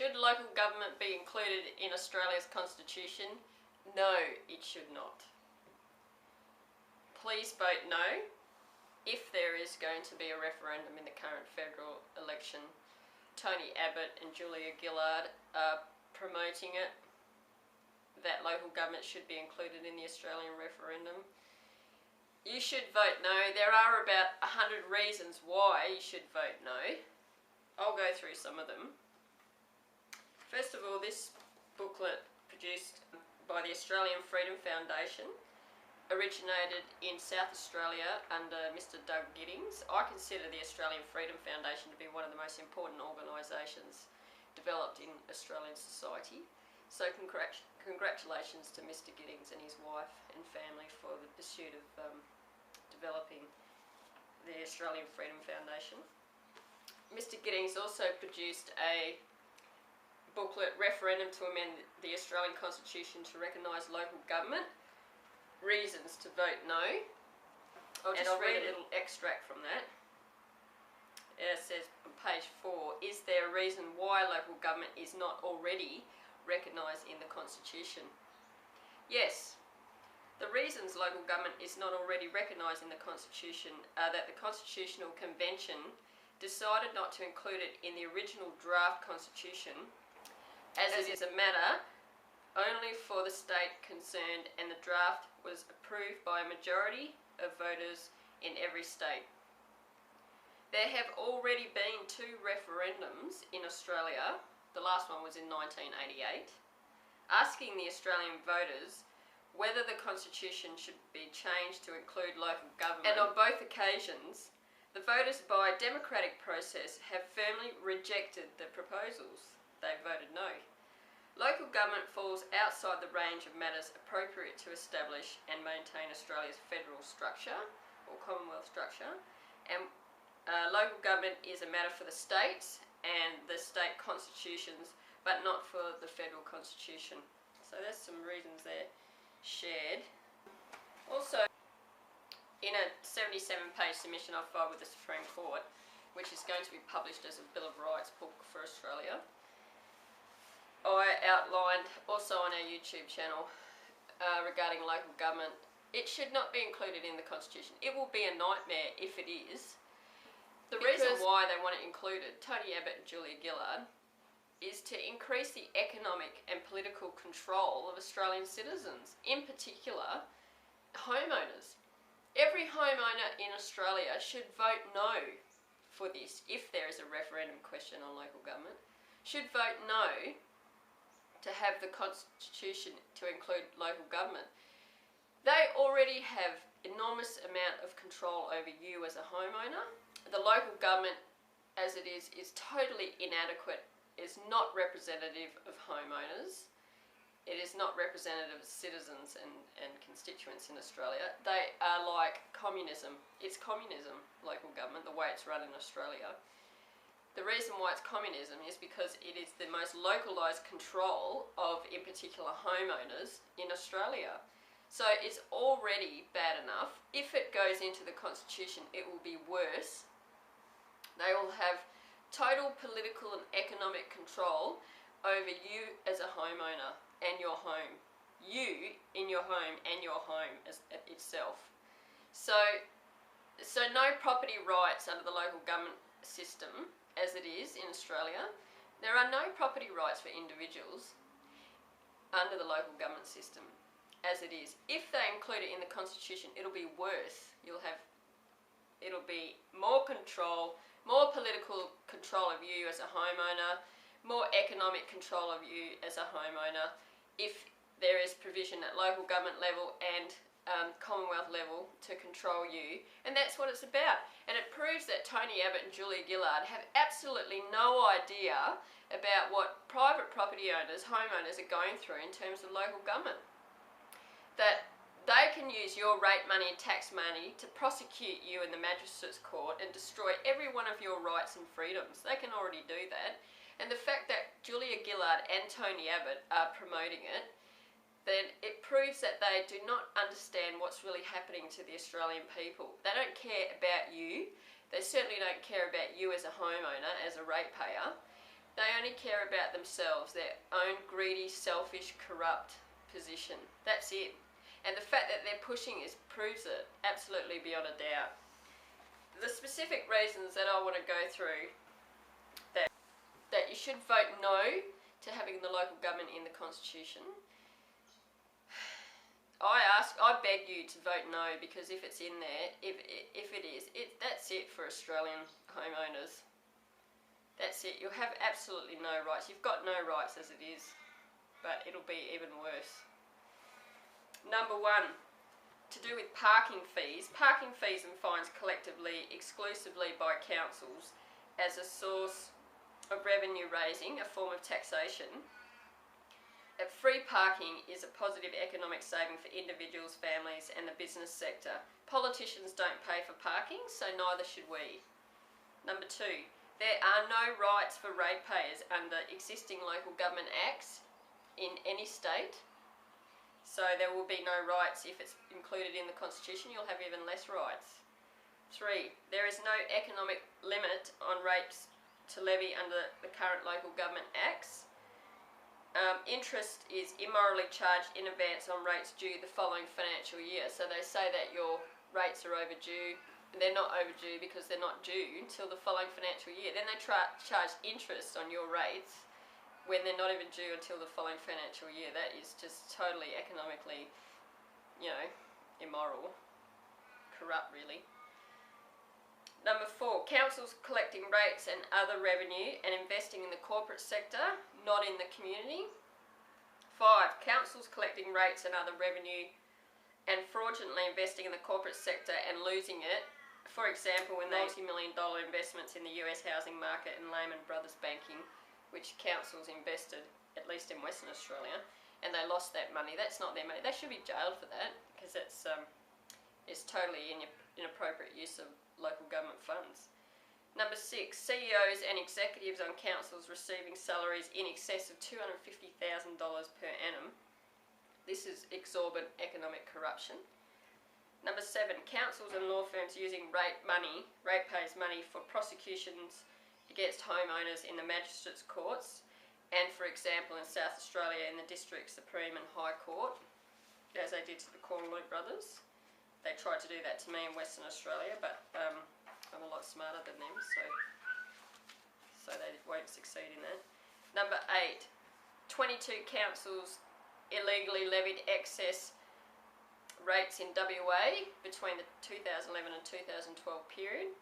Should local government be included in Australia's constitution? No, it should not. Please vote no if there is going to be a referendum in the current federal election. Tony Abbott and Julia Gillard are promoting it, that local government should be included in the Australian referendum. You should vote no. There are about 100 reasons why you should vote no. I'll go through some of them. First of all, this booklet produced by the Australian Freedom Foundation originated in South Australia under Mr. Doug Giddings. I consider the Australian Freedom Foundation to be one of the most important organisations developed in Australian society. So congratulations to Mr. Giddings and his wife and family for the pursuit of developing the Australian Freedom Foundation. Mr. Giddings also produced a booklet, Referendum to amend the Australian Constitution to recognise local government. Reasons to vote no. I'll read a little extract from that. It says on page 4, is there a reason why local government is not already recognised in the Constitution? Yes. The reasons local government is not already recognised in the Constitution are that the Constitutional Convention decided not to include it in the original draft Constitution as it is a matter only for the state concerned, and the draft was approved by a majority of voters in every state. There have already been 2 referendums in Australia. The last one was in 1988, asking the Australian voters whether the Constitution should be changed to include local government. And on both occasions, the voters by democratic process have firmly rejected the proposals. They voted no. Local government falls outside the range of matters appropriate to establish and maintain Australia's federal structure, or Commonwealth structure, and local government is a matter for the states and the state constitutions, but not for the federal constitution. So there's some reasons there shared. Also, in a 77-page submission I filed with the Supreme Court, which is going to be published as a Bill of Rights book for Australia, I outlined also on our YouTube channel regarding local government, it should not be included in the Constitution. It will be a nightmare if it is. The reason why they want it included, Tony Abbott and Julia Gillard, is to increase the economic and political control of Australian citizens, in particular homeowners. Every homeowner in Australia should vote no for this, if there is a referendum question on local government, should vote no to have the Constitution to include local government. They already have enormous amount of control over you as a homeowner. The local government, as it is totally inadequate, is not representative of homeowners. It is not representative of citizens and constituents in Australia. They are like communism. It's communism, local government, the way it's run in Australia. The reason why it's communism is because it is the most localised control of, in particular, homeowners in Australia. So it's already bad enough. If it goes into the Constitution, it will be worse. They will have total political and economic control over you as a homeowner and your home. You in your home and your home as itself. So no property rights under the local government system as it is in Australia. There are no property rights for individuals under the local government system as it is. If they include it in the Constitution, it'll be worse. It'll be more control, more political control of you as a homeowner, more economic control of you as a homeowner, if there is provision at local government level and Commonwealth level to control you. And that's what it's about. And it proves that Tony Abbott and Julia Gillard have absolutely no idea about what private property owners, homeowners, are going through in terms of local government. That they can use your rate money and tax money to prosecute you in the magistrates' court and destroy every one of your rights and freedoms. They can already do that. And the fact that Julia Gillard and Tony Abbott are promoting it, then it proves that they do not understand what's really happening to the Australian people. They don't care about you. They certainly don't care about you as a homeowner, as a ratepayer. They only care about themselves, their own greedy, selfish, corrupt position. That's it. And the fact that they're pushing this proves it, absolutely beyond a doubt. The specific reasons that I want to go through that you should vote no to having the local government in the Constitution. I beg you to vote no, because if it's in there, if it is, that's it for Australian homeowners. That's it. You'll have absolutely no rights. You've got no rights as it is, but it'll be even worse. Number 1, to do with parking fees. Parking fees and fines collectively, exclusively by councils, as a source of revenue raising, a form of taxation. Free parking is a positive economic saving for individuals, families and the business sector. Politicians don't pay for parking, so neither should we. Number 2, there are no rights for ratepayers under existing local government acts in any state. So there will be no rights if it's included in the Constitution. You'll have even less rights. 3, there is no economic limit on rates to levy under the current local government acts. Interest is immorally charged in advance on rates due the following financial year. So they say that your rates are overdue. They're not overdue because they're not due until the following financial year. Then they charge interest on your rates when they're not even due until the following financial year. That is just totally economically, immoral, corrupt really. Number 4, councils collecting rates and other revenue and investing in the corporate sector, not in the community. 5, councils collecting rates and other revenue and fraudulently investing in the corporate sector and losing it. For example, in multi-million-dollar investments in the US housing market and Lehman Brothers banking, which councils invested, at least in Western Australia, and they lost that money. That's not their money. They should be jailed for that, because it's totally inappropriate use of local government funds. Number 6, CEOs and executives on councils receiving salaries in excess of $250,000 per annum. This is exorbitant economic corruption. Number 7, councils and law firms using ratepayers' money for prosecutions against homeowners in the magistrates' courts, and for example in South Australia in the District Supreme and High Court, as they did to the Commonwealth brothers. They tried to do that to me in Western Australia, but I'm a lot smarter than them, so they won't succeed in that. Number 8, 22 councils illegally levied excess rates in WA between the 2011 and 2012 period.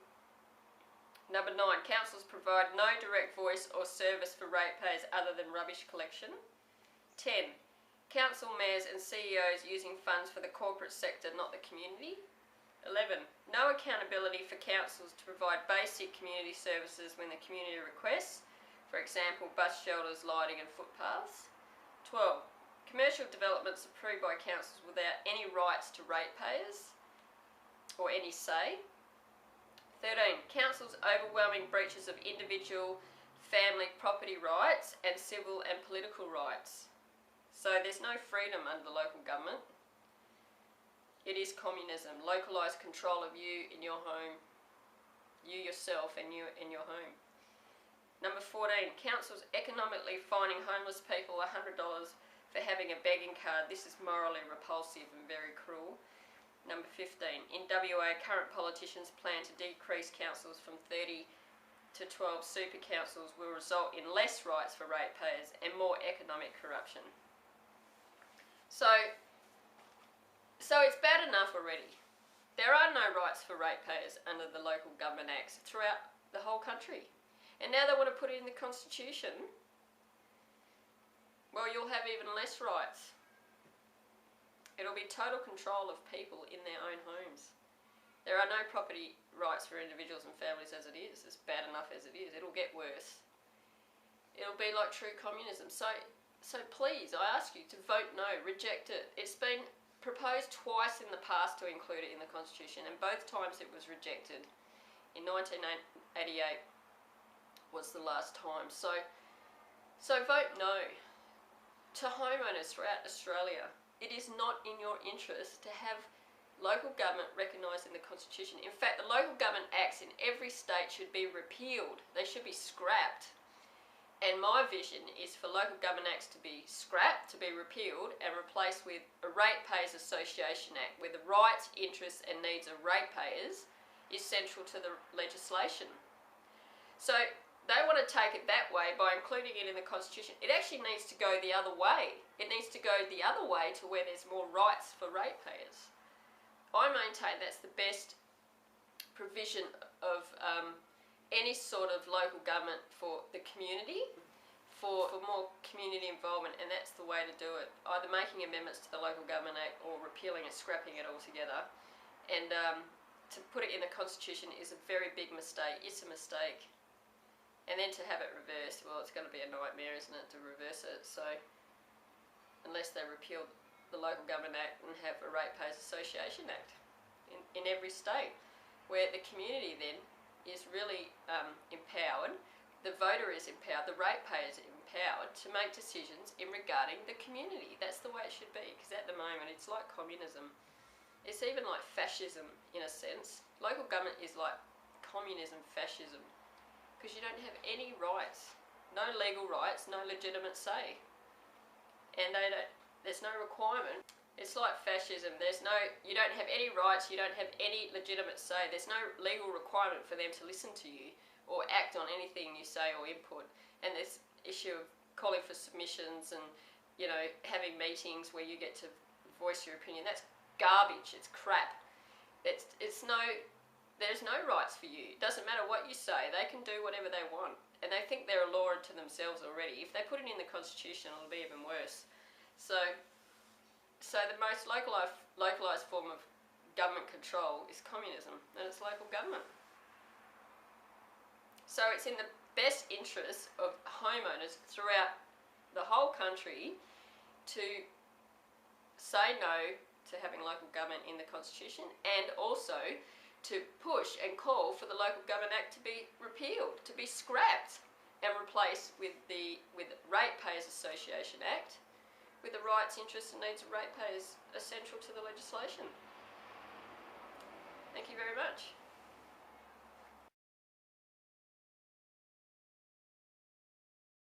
Number 9, councils provide no direct voice or service for ratepayers other than rubbish collection. 10, council mayors and CEOs using funds for the corporate sector, not the community. 11, no accountability for councils to provide basic community services when the community requests, for example bus shelters, lighting and footpaths. 12, commercial developments approved by councils without any rights to ratepayers or any say. 13, councils' overwhelming breaches of individual family property rights and civil and political rights. So there's no freedom under local government. It is communism, localised control of you in your home, you yourself and you in your home. Number 14, councils economically fining homeless people $100 for having a begging card. This is morally repulsive and very cruel. Number 15, in WA, current politicians plan to decrease councils from 30 to 12 super councils will result in less rights for ratepayers and more economic corruption. So it's bad enough already. There are no rights for ratepayers under the Local Government Acts throughout the whole country. And now they want to put it in the Constitution. Well, you'll have even less rights. It'll be total control of people in their own homes. There are no property rights for individuals and families as it is. It's bad enough as it is. It'll get worse. It'll be like true communism. So please, I ask you to vote no, reject it. It's been proposed twice in the past to include it in the Constitution, and both times it was rejected. In 1988 was the last time. So vote no to homeowners throughout Australia. It is not in your interest to have local government recognised in the Constitution. In fact, the Local Government Acts in every state should be repealed. They should be scrapped. And my vision is for local government acts to be scrapped, to be repealed, and replaced with a Ratepayers Association Act, where the rights, interests and needs of ratepayers is central to the legislation. So they want to take it that way by including it in the Constitution. It actually needs to go the other way. It needs to go the other way to where there's more rights for ratepayers. I maintain that's the best provision of any sort of local government for the community, for more community involvement, and that's the way to do it. Either making amendments to the Local Government Act or repealing it, scrapping it altogether. And to put it in the Constitution is a very big mistake. It's a mistake. And then to have it reversed, well, it's going to be a nightmare, isn't it, to reverse it? So unless they repeal the Local Government Act and have a Ratepayers Association Act in every state, where the community then is really empowered, the voter is empowered, the ratepayer is empowered to make decisions in regarding the community. That's the way it should be, because at the moment it's like communism. It's even like fascism in a sense. Local government is like communism, fascism, because you don't have any rights, no legal rights, no legitimate say, and there's no requirement. It's like fascism. You don't have any rights, you don't have any legitimate say. There's no legal requirement for them to listen to you or act on anything you say or input. And this issue of calling for submissions and, you know, having meetings where you get to voice your opinion, that's garbage, it's crap. There's no rights for you. It doesn't matter what you say, they can do whatever they want. And they think they're a law unto themselves already. If they put it in the Constitution, it'll be even worse. So the most localised form of government control is communism, and it's local government. So it's in the best interest of homeowners throughout the whole country to say no to having local government in the Constitution, and also to push and call for the Local Government Act to be repealed, to be scrapped and replaced with the Ratepayers Association Act, with the rights, interests and needs of ratepayers essential to the legislation. Thank you very much.